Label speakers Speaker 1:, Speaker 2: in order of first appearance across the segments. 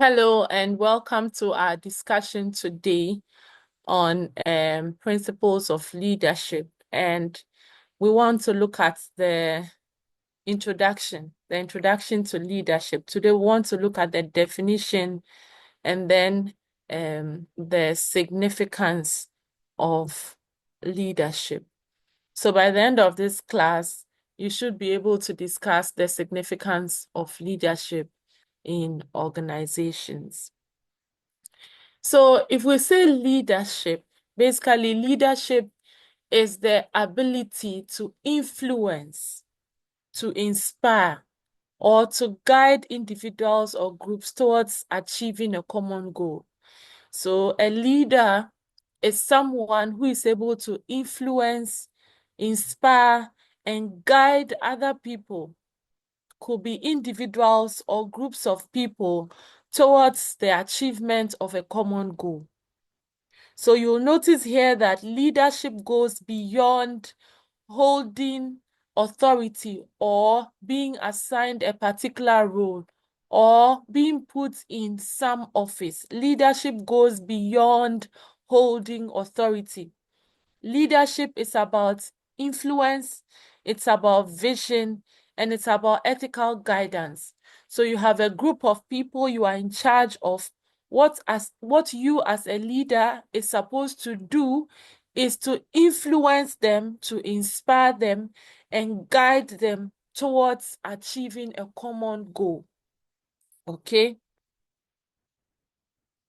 Speaker 1: Hello and welcome to our discussion today on principles of leadership. And we want to look at the introduction to leadership. Today, we want to look at the definition and then the significance of leadership. So by the end of this class, you should be able to discuss the significance of leadership in organizations. So if we say leadership, basically leadership is the ability to influence, to inspire, or to guide individuals or groups towards achieving a common goal. So a leader is someone who is able to influence, inspire, and guide other people, could be individuals or groups of people, towards the achievement of a common goal. So you'll notice here that leadership goes beyond holding authority or being assigned a particular role or being put in some office. Leadership goes beyond holding authority. Leadership is about influence, it's about vision, and it's about ethical guidance. So you have a group of people you are in charge of. What you as a leader is supposed to do is to influence them, to inspire them, and guide them towards achieving a common goal. Okay?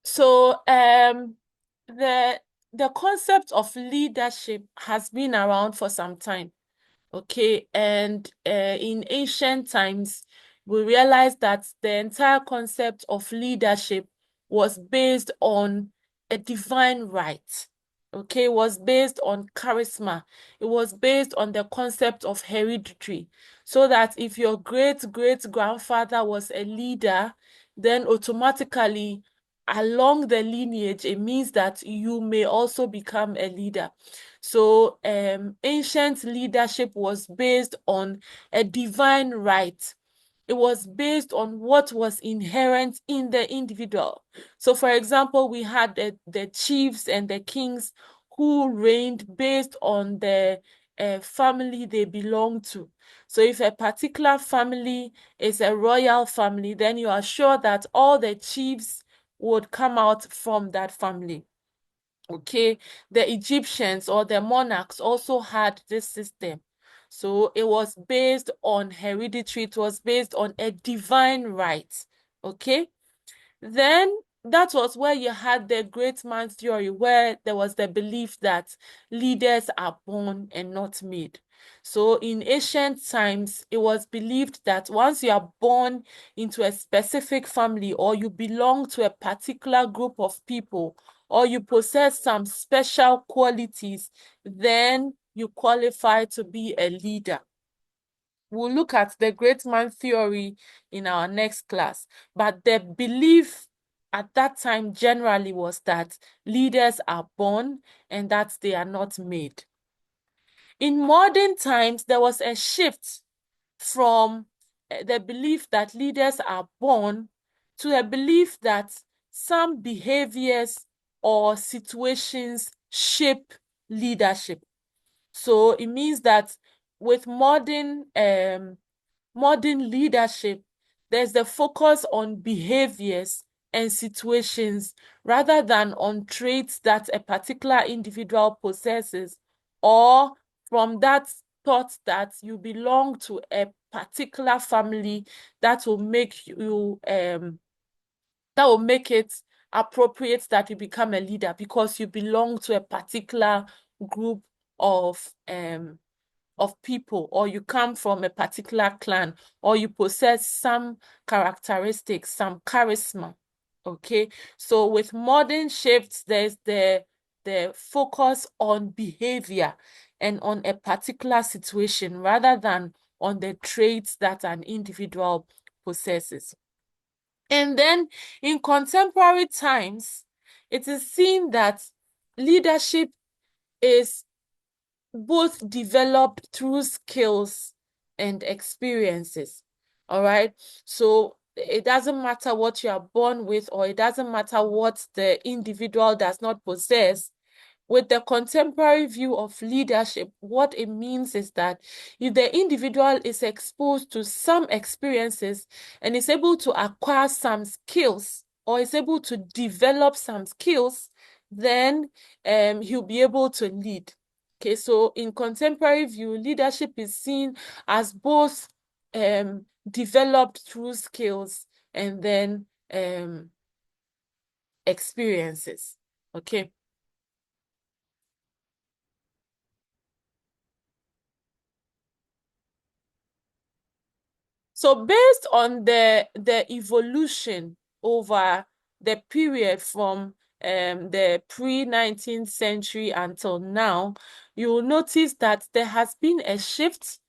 Speaker 1: So the the concept of leadership has been around for some time. Okay, and in ancient times, we realized that the entire concept of leadership was based on a divine right. Okay, it was based on charisma. It was based on the concept of hereditary. So that if your great great grandfather was a leader, then automatically along the lineage, it means that you may also become a leader. So ancient leadership was based on a divine right. It was based on what was inherent in the individual. So, for example, we had the chiefs and the kings who reigned based on the family they belong to. So, if a particular family is a royal family, then you are sure that all the chiefs would come out from that family. Okay, the Egyptians or the monarchs also had this system. So it was based on hereditary, it was based on a divine right. Okay, then that was where you had the great man theory, where there was the belief that leaders are born and not made. So in ancient times, it was believed that once you are born into a specific family or you belong to a particular group of people or you possess some special qualities, then you qualify to be a leader. We'll look at the great man theory in our next class. But the belief at that time generally was that leaders are born and that they are not made. In modern times, there was a shift from the belief that leaders are born to a belief that some behaviors or situations shape leadership. So it means that with modern leadership, there's the focus on behaviors and situations rather than on traits that a particular individual possesses, or from that thought that you belong to a particular family that will make it appropriate that you become a leader because you belong to a particular group of people, or you come from a particular clan, or you possess some characteristics, some charisma. Okay, so with modern shifts, there's the focus on behavior and on a particular situation rather than on the traits that an individual possesses. And then in contemporary times, it is seen that leadership is both developed through skills and experiences. All right. So It doesn't matter what you are born with, or it doesn't matter what the individual does not possess. With the contemporary view of leadership, what it means is that if the individual is exposed to some experiences and is able to acquire some skills, or is able to develop some skills, then he'll be able to lead. Okay, so in contemporary view, leadership is seen as both developed through skills and then experiences. Okay. So based on the evolution over the period from the pre-19th century until now, you will notice that there has been a shift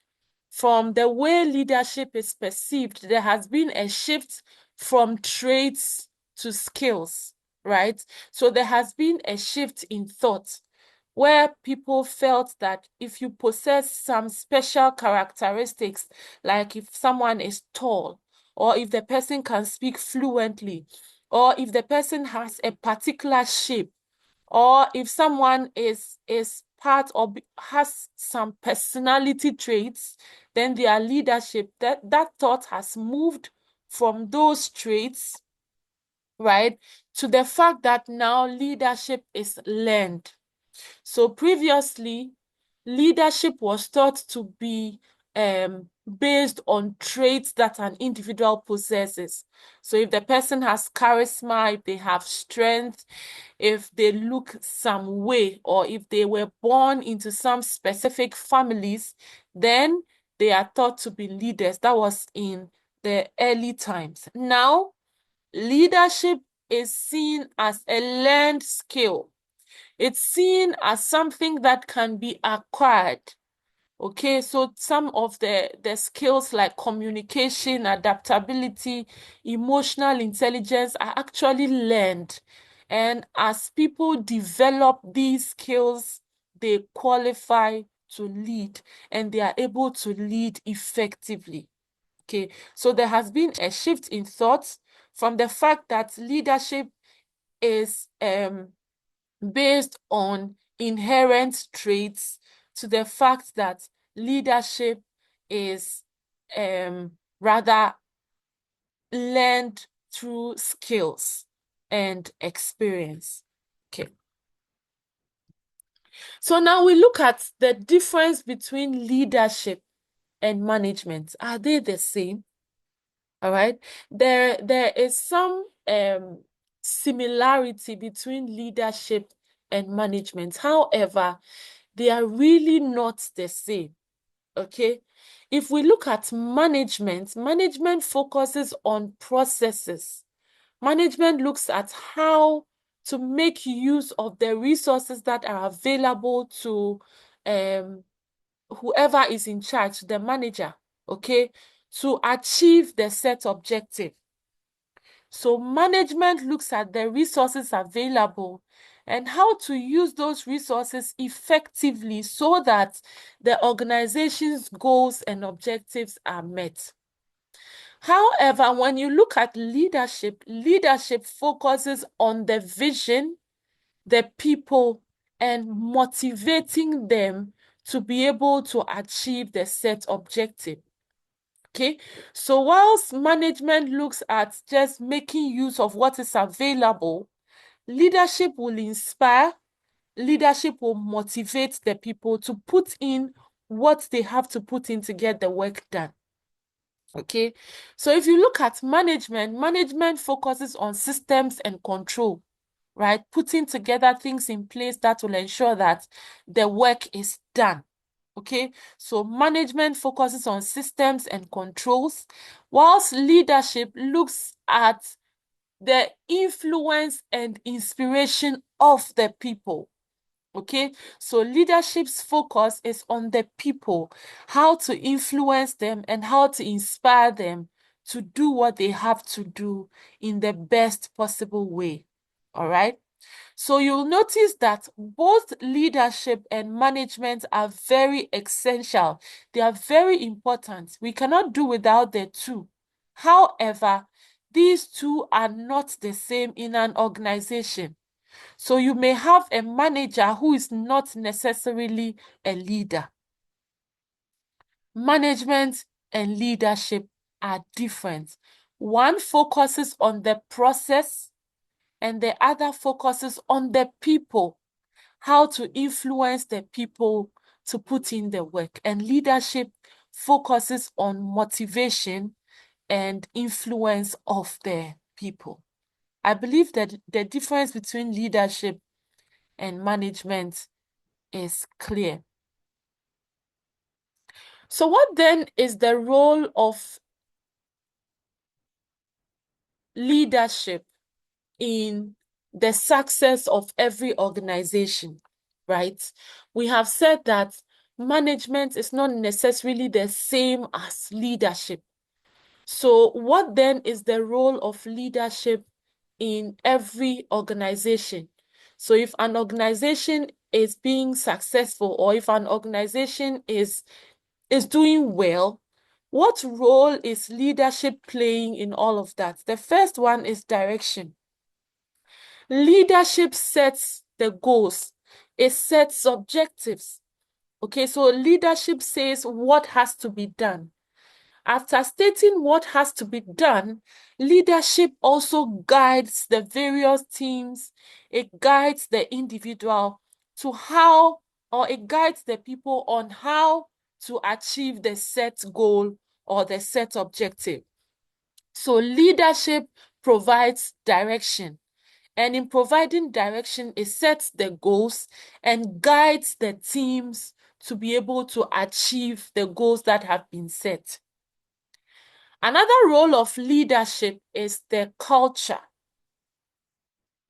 Speaker 1: from the way leadership is perceived. There has been a shift from traits to skills, right? So there has been a shift in thought where people felt that if you possess some special characteristics, like if someone is tall, or if the person can speak fluently, or if the person has a particular shape, or if someone is part or has some personality traits, then their leadership, that thought has moved from those traits, right, to the fact that now leadership is learned. So previously, leadership was thought to be based on traits that an individual possesses. So if the person has charisma, if they have strength, if they look some way, or if they were born into some specific families, then they are thought to be leaders. That was in the early times. Now, leadership is seen as a learned skill. It's seen as something that can be acquired. Okay, so some of the skills like communication, adaptability, emotional intelligence are actually learned. And as people develop these skills, they qualify to lead, and they are able to lead effectively. Okay, so there has been a shift in thought from the fact that leadership is based on inherent traits to the fact that leadership is rather learned through skills and experience. Okay. So now we look at the difference between leadership and management. Are they the same? All right. There is some similarity between leadership and management. However, they are really not the same. Okay. If we look at management, management focuses on processes. Management looks at how to make use of the resources that are available to whoever is in charge, the manager, okay, to achieve the set objective. So management looks at the resources available and how to use those resources effectively so that the organization's goals and objectives are met. However, when you look at leadership, leadership focuses on the vision, the people, and motivating them to be able to achieve the set objective. Okay, so whilst management looks at just making use of what is available, leadership will inspire, leadership will motivate the people to put in what they have to put in to get the work done. Okay, so if you look at management, management focuses on systems and control, right? Putting together things in place that will ensure that the work is done. Okay, so management focuses on systems and controls, whilst leadership looks at the influence and inspiration of the people. Okay, so leadership's focus is on the people, how to influence them and how to inspire them to do what they have to do in the best possible way. All right. So you'll notice that both leadership and management are very essential. They are very important. We cannot do without the two. However, these two are not the same in an organization. So you may have a manager who is not necessarily a leader. Management and leadership are different. One focuses on the process and the other focuses on the people, how to influence the people to put in the work. And leadership focuses on motivation and influence of the people. I believe that the difference between leadership and management is clear. So what then is the role of leadership in the success of every organization, right? We have said that management is not necessarily the same as leadership. So what then is the role of leadership in every organization? So if an organization is being successful, or if an organization is doing well, what role is leadership playing in all of that? The first one is direction. Leadership sets the goals. It sets objectives. Okay, so leadership says what has to be done. After stating what has to be done, leadership also guides the various teams. It guides the individual to how, or it guides the people on how to achieve the set goal or the set objective. So leadership provides direction. And in providing direction, it sets the goals and guides the teams to be able to achieve the goals that have been set. Another role of leadership is the culture.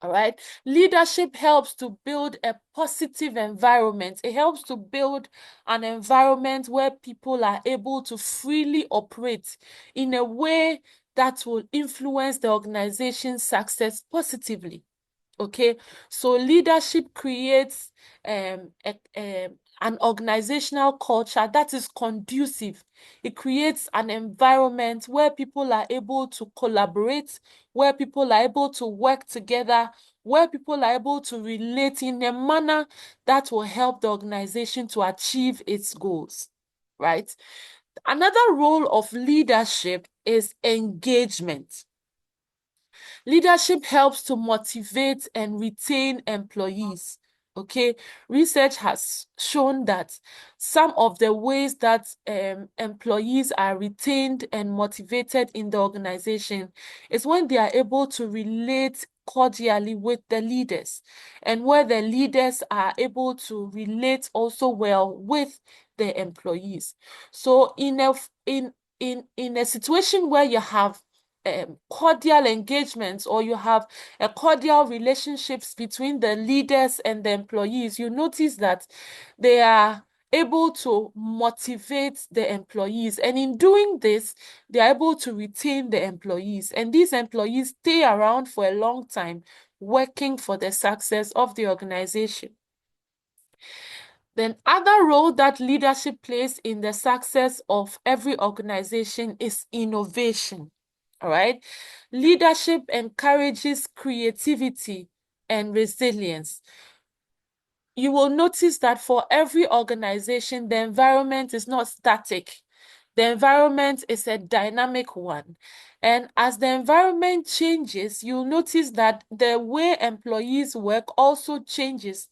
Speaker 1: All right. Leadership helps to build a positive environment. It helps to build an environment where people are able to freely operate in a way that will influence the organization's success positively. Okay, so leadership creates an organizational culture that is conducive. It creates an environment where people are able to collaborate, where people are able to work together, where people are able to relate in a manner that will help the organization to achieve its goals, right? Another role of leadership is engagement. Leadership helps to motivate and retain employees. Okay, research has shown that some of the ways that employees are retained and motivated in the organization is when they are able to relate cordially with the leaders, and where the leaders are able to relate also well with the employees. So in a situation where you have cordial engagements, or you have a cordial relationships between the leaders and the employees, you notice that they are able to motivate the employees, and in doing this, they are able to retain the employees, and these employees stay around for a long time, working for the success of the organization. Then other role that leadership plays in the success of every organization is innovation. All right. Leadership encourages creativity and resilience. You will notice that for every organization, the environment is not static. The environment is a dynamic one. And as the environment changes, you'll notice that the way employees work also changes.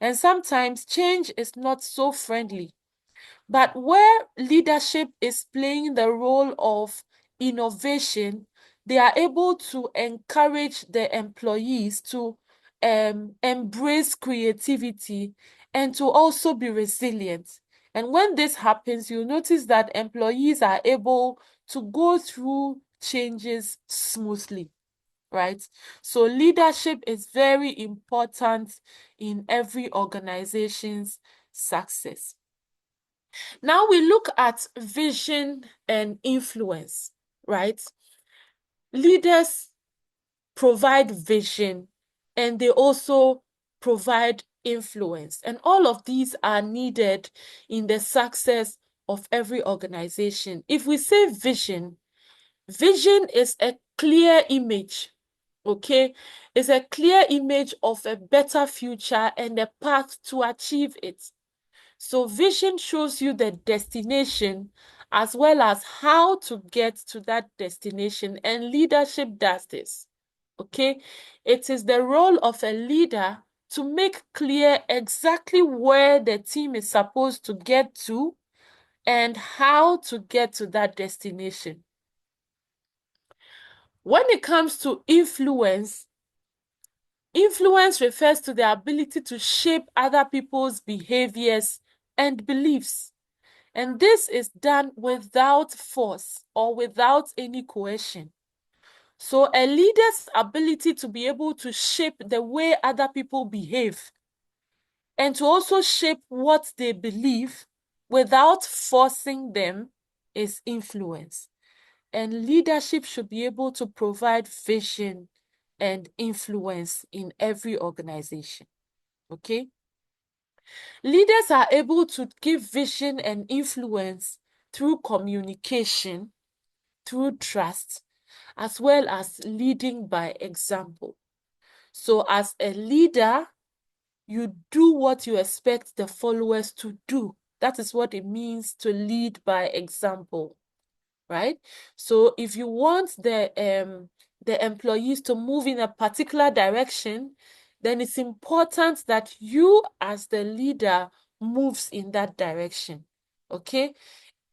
Speaker 1: And sometimes change is not so friendly. But where leadership is playing the role of innovation, they are able to encourage the employees to embrace creativity and to also be resilient. And when this happens, you notice that employees are able to go through changes smoothly, right? So leadership is very important in every organization's success. Now we look at vision and influence, right? Leaders provide vision and they also provide influence. And all of these are needed in the success of every organization. If we say vision, Vision is a clear image, okay? It's a clear image of a better future and a path to achieve it. So vision shows you the destination as well as how to get to that destination, and leadership does this, okay? It is the role of a leader to make clear exactly where the team is supposed to get to and how to get to that destination. When it comes to influence, influence refers to the ability to shape other people's behaviors and beliefs. And this is done without force or without any coercion. So a leader's ability to be able to shape the way other people behave and to also shape what they believe without forcing them is influence. And leadership should be able to provide vision and influence in every organization. Okay? Leaders are able to give vision and influence through communication, through trust, as well as leading by example. So, as a leader, you do what you expect the followers to do. That is what it means to lead by example, right? So if you want the employees to move in a particular direction, then it's important that you as the leader moves in that direction. Okay?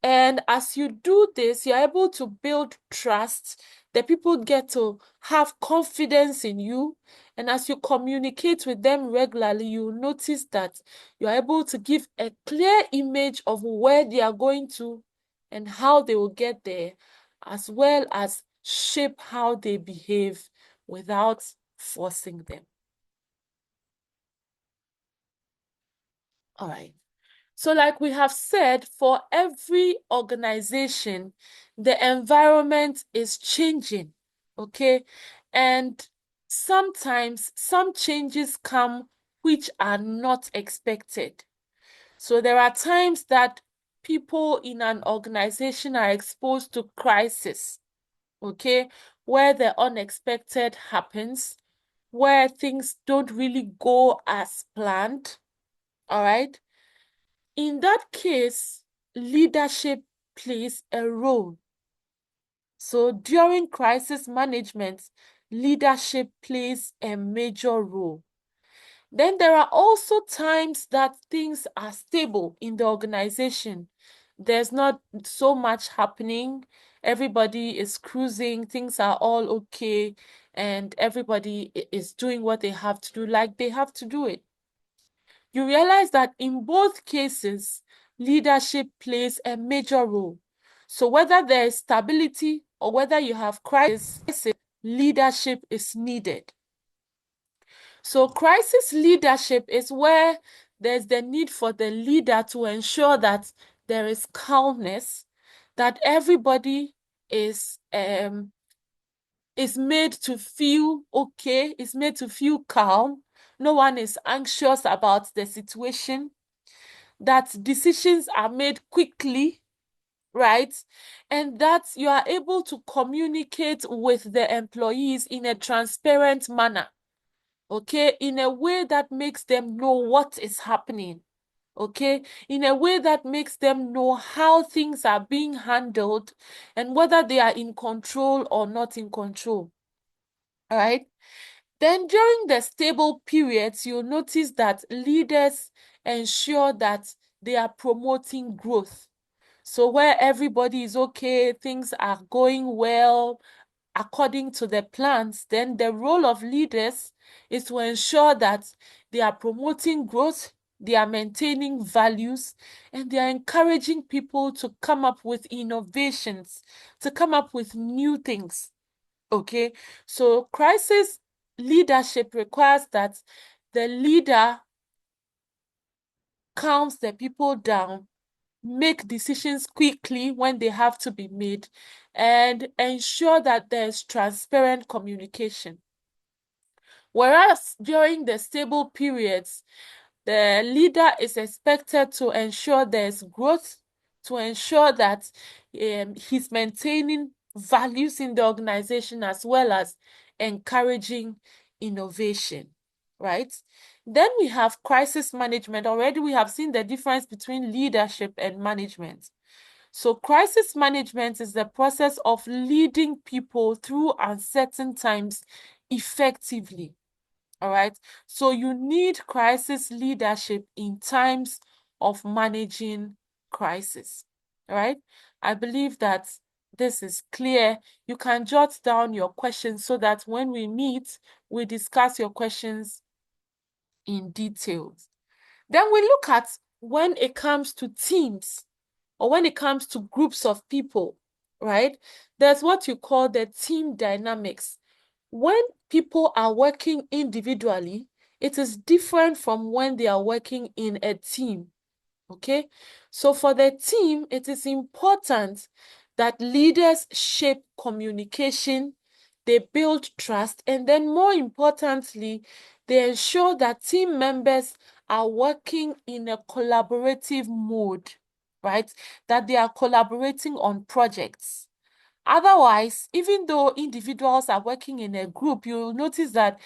Speaker 1: And as you do this, you're able to build trust. The people get to have confidence in you. And as you communicate with them regularly, you notice that you're able to give a clear image of where they are going to and how they will get there, as well as shape how they behave without forcing them. All right. So, like we have said, for every organization, the environment is changing, okay? And sometimes some changes come which are not expected. So, there are times that people in an organization are exposed to crisis, okay? Where the unexpected happens, where things don't really go as planned, all right? In that case, leadership plays a role. So during crisis management, leadership plays a major role. Then there are also times that things are stable in the organization. There's not so much happening. Everybody is cruising, things are all okay, and everybody is doing what they have to do, like they have to do it. You realize that in both cases, leadership plays a major role. So whether there is stability or whether you have crisis, leadership is needed. So crisis leadership is where there's the need for the leader to ensure that there is calmness, that everybody is made to feel okay, is made to feel calm. No one is anxious about the situation, that decisions are made quickly, right? And that you are able to communicate with the employees in a transparent manner, okay? In a way that makes them know what is happening, okay? In a way that makes them know how things are being handled and whether they are in control or not in control, all right? Then during the stable periods, you'll notice that leaders ensure that they are promoting growth. So where everybody is okay, things are going well according to the plans, then the role of leaders is to ensure that they are promoting growth, they are maintaining values, and they are encouraging people to come up with innovations, to come up with new things. Okay, so crisis leadership requires that the leader calms the people down, make decisions quickly when they have to be made, and ensure that there's transparent communication. Whereas during the stable periods, the leader is expected to ensure there's growth, to ensure that he's maintaining values in the organization as well as encouraging innovation, right? Then we have crisis management. Already we have seen the difference between leadership and management. So crisis management is the process of leading people through uncertain times effectively. All right. So you need crisis leadership in times of managing crisis. All right. I believe that this is clear. You can jot down your questions so that when we meet, we discuss your questions in details. Then we look at when it comes to teams or when it comes to groups of people, right? There's what you call the team dynamics. When people are working individually, it is different from when they are working in a team. Okay, so for the team, it is important that leaders shape communication, they build trust, and then more importantly, they ensure that team members are working in a collaborative mode, right? That they are collaborating on projects. Otherwise, even though individuals are working in a group, you'll notice that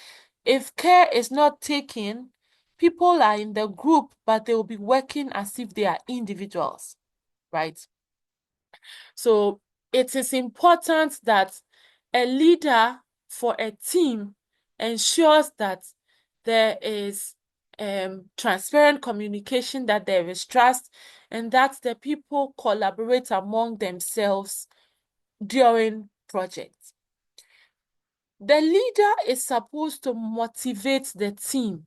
Speaker 1: if care is not taken, people are in the group, but they will be working as if they are individuals, right? So it is important that a leader for a team ensures that there is transparent communication, that there is trust, and that the people collaborate among themselves during projects. The leader is supposed to motivate the team.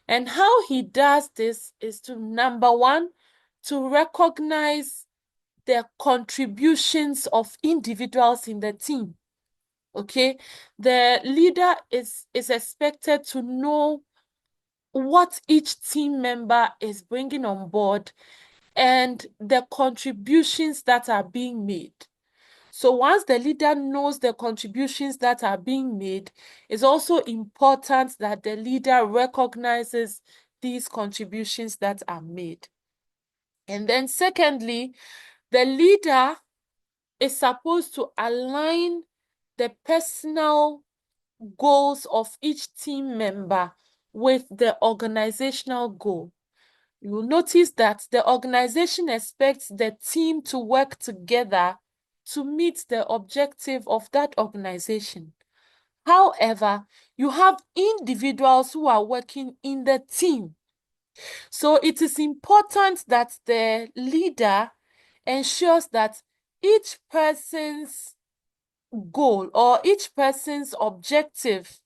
Speaker 1: And how he does this is to, number one, to recognize the contributions of individuals in the team. Okay, the leader is expected to know what each team member is bringing on board and the contributions that are being made. So once the leader knows the contributions that are being made, it's also important that the leader recognizes these contributions that are made. And then secondly, the leader is supposed to align the personal goals of each team member with the organizational goal. You will notice that the organization expects the team to work together to meet the objective of that organization. However, you have individuals who are working in the team. So it is important that the leader ensures that each person's goal or each person's objective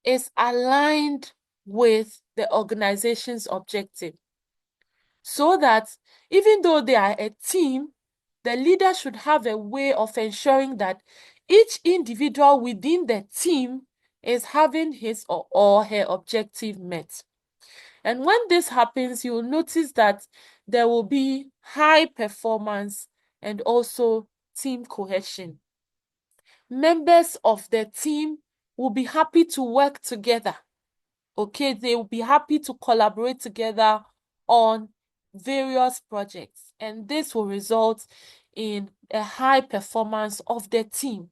Speaker 1: is aligned with the organization's objective. So that even though they are a team, the leader should have a way of ensuring that each individual within the team is having his or her objective met. And when this happens, you'll notice that there will be high performance and also team cohesion. Members of the team will be happy to work together. Okay, they will be happy to collaborate together on various projects, and this will result in a high performance of the team.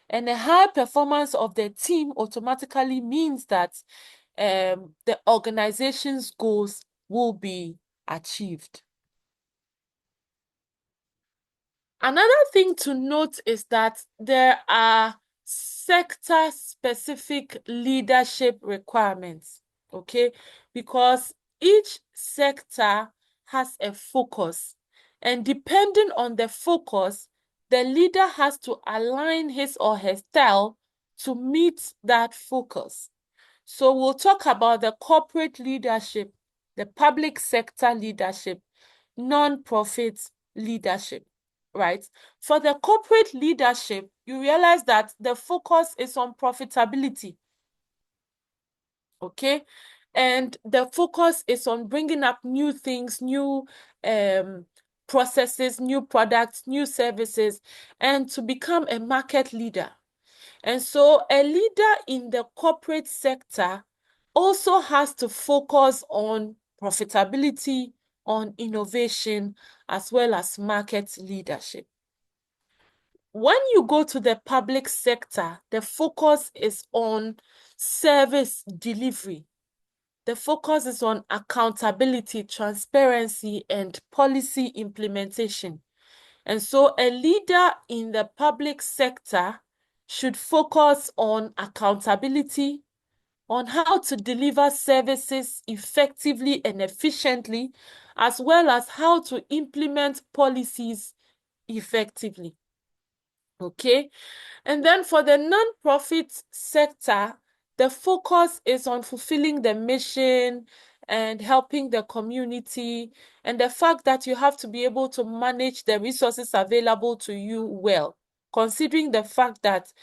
Speaker 1: And a high performance of the team automatically means that the organization's goals will be achieved. Another thing to note is that there are sector-specific leadership requirements, okay? Because each sector has a focus, and depending on the focus, the leader has to align his or her style to meet that focus. So we'll talk about the corporate leadership, the public sector leadership, non-profit leadership, right? For the corporate leadership, you realize that the focus is on profitability, okay? And the focus is on bringing up new things, new processes, new products, new services, and to become a market leader. And so a leader in the corporate sector also has to focus on profitability, on innovation, as well as market leadership. when you go to the public sector, the focus is on service delivery. The focus is on accountability, transparency, and policy implementation. And so a leader in the public sector should focus on accountability, on how to deliver services effectively and efficiently, as well as how to implement policies effectively. Okay. And then for the non-profit sector, the focus is on fulfilling the mission and helping the community, and the fact that you have to be able to manage the resources available to you well, considering the fact that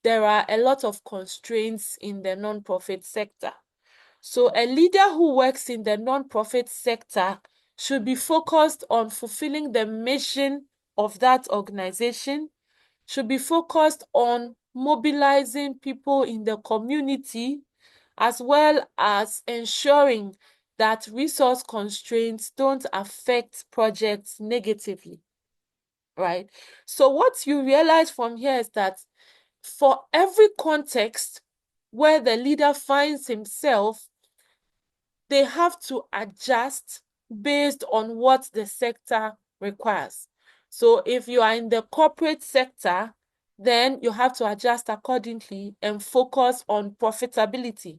Speaker 1: there are a lot of constraints in the non-profit sector. So a leader who works in the non-profit sector should be focused on fulfilling the mission of that organization, should be focused on mobilizing people in the community, as well as ensuring that resource constraints don't affect projects negatively, right? So what you realize from here is that for every context where the leader finds himself, they have to adjust based on what the sector requires. So if you are in the corporate sector, then you have to adjust accordingly and focus on profitability.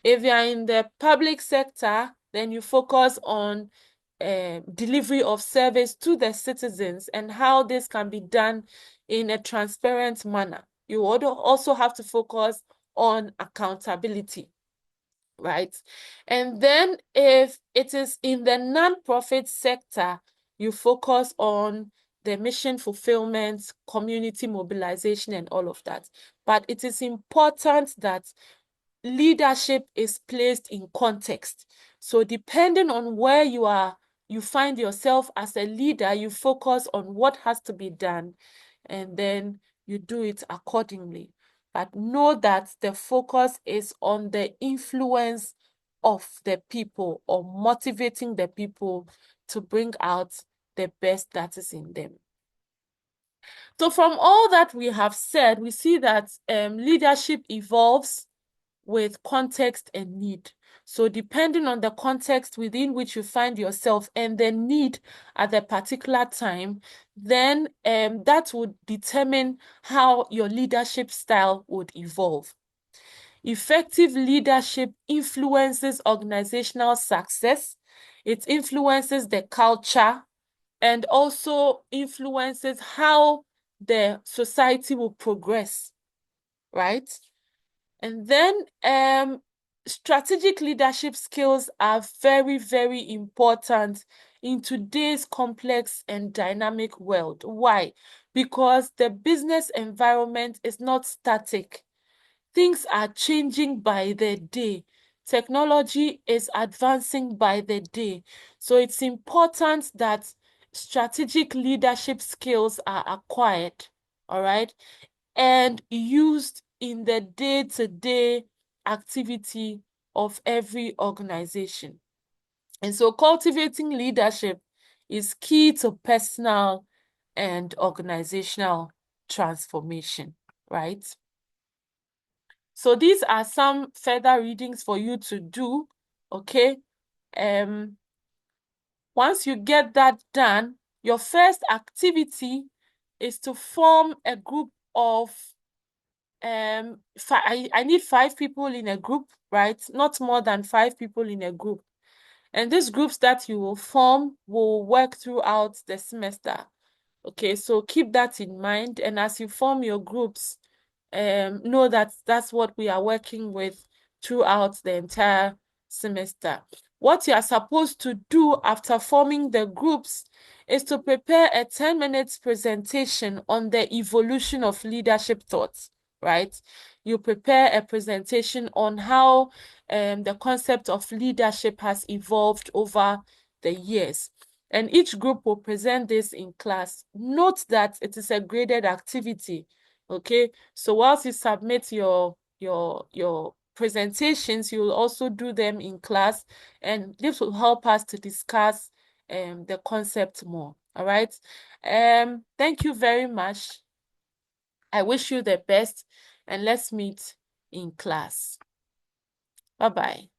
Speaker 1: If you are in the public sector, then you focus on delivery of service to the citizens and how this can be done in a transparent manner. You also have to focus on accountability, right? And then if it is in the non-profit sector, you focus on the mission fulfillment, community mobilization, and all of that. But it is important that leadership is placed in context. So depending on where you find yourself as a leader, you focus on what has to be done, and then you do it accordingly. But know that the focus is on the influence of the people, or motivating the people to bring out the best that is in them. So from all that we have said, we see that leadership evolves with context and need. So depending on the context within which you find yourself and the need at the particular time, then that would determine how your leadership style would evolve. Effective leadership influences organizational success. It influences the culture and also influences how the society will progress, right? And then strategic leadership skills are very, very important in today's complex and dynamic world. Why? Because the business environment is not static. Things are changing by the day. Technology is advancing by the day. So it's important that strategic leadership skills are acquired, all right, and used in the day-to-day activity of every organization. And so cultivating leadership is key to personal and organizational transformation, right? So these are some further readings for you to do, okay? Once you get that done, your first activity is to form a group of I need 5 people in a group, right? Not more than 5 people in a group. And these groups that you will form will work throughout the semester. Okay, so keep that in mind. And as you form your groups, know that that's what we are working with throughout the entire semester. What you are supposed to do after forming the groups is to prepare a 10 minutes presentation on the evolution of leadership thoughts, right? You prepare a presentation on how the concept of leadership has evolved over the years. And each group will present this in class. Note that it is a graded activity. Okay, so whilst you submit your presentations, you will also do them in class, and this will help us to discuss the concept more. All right. Thank you very much. I wish you the best, and let's meet in class. Bye-bye.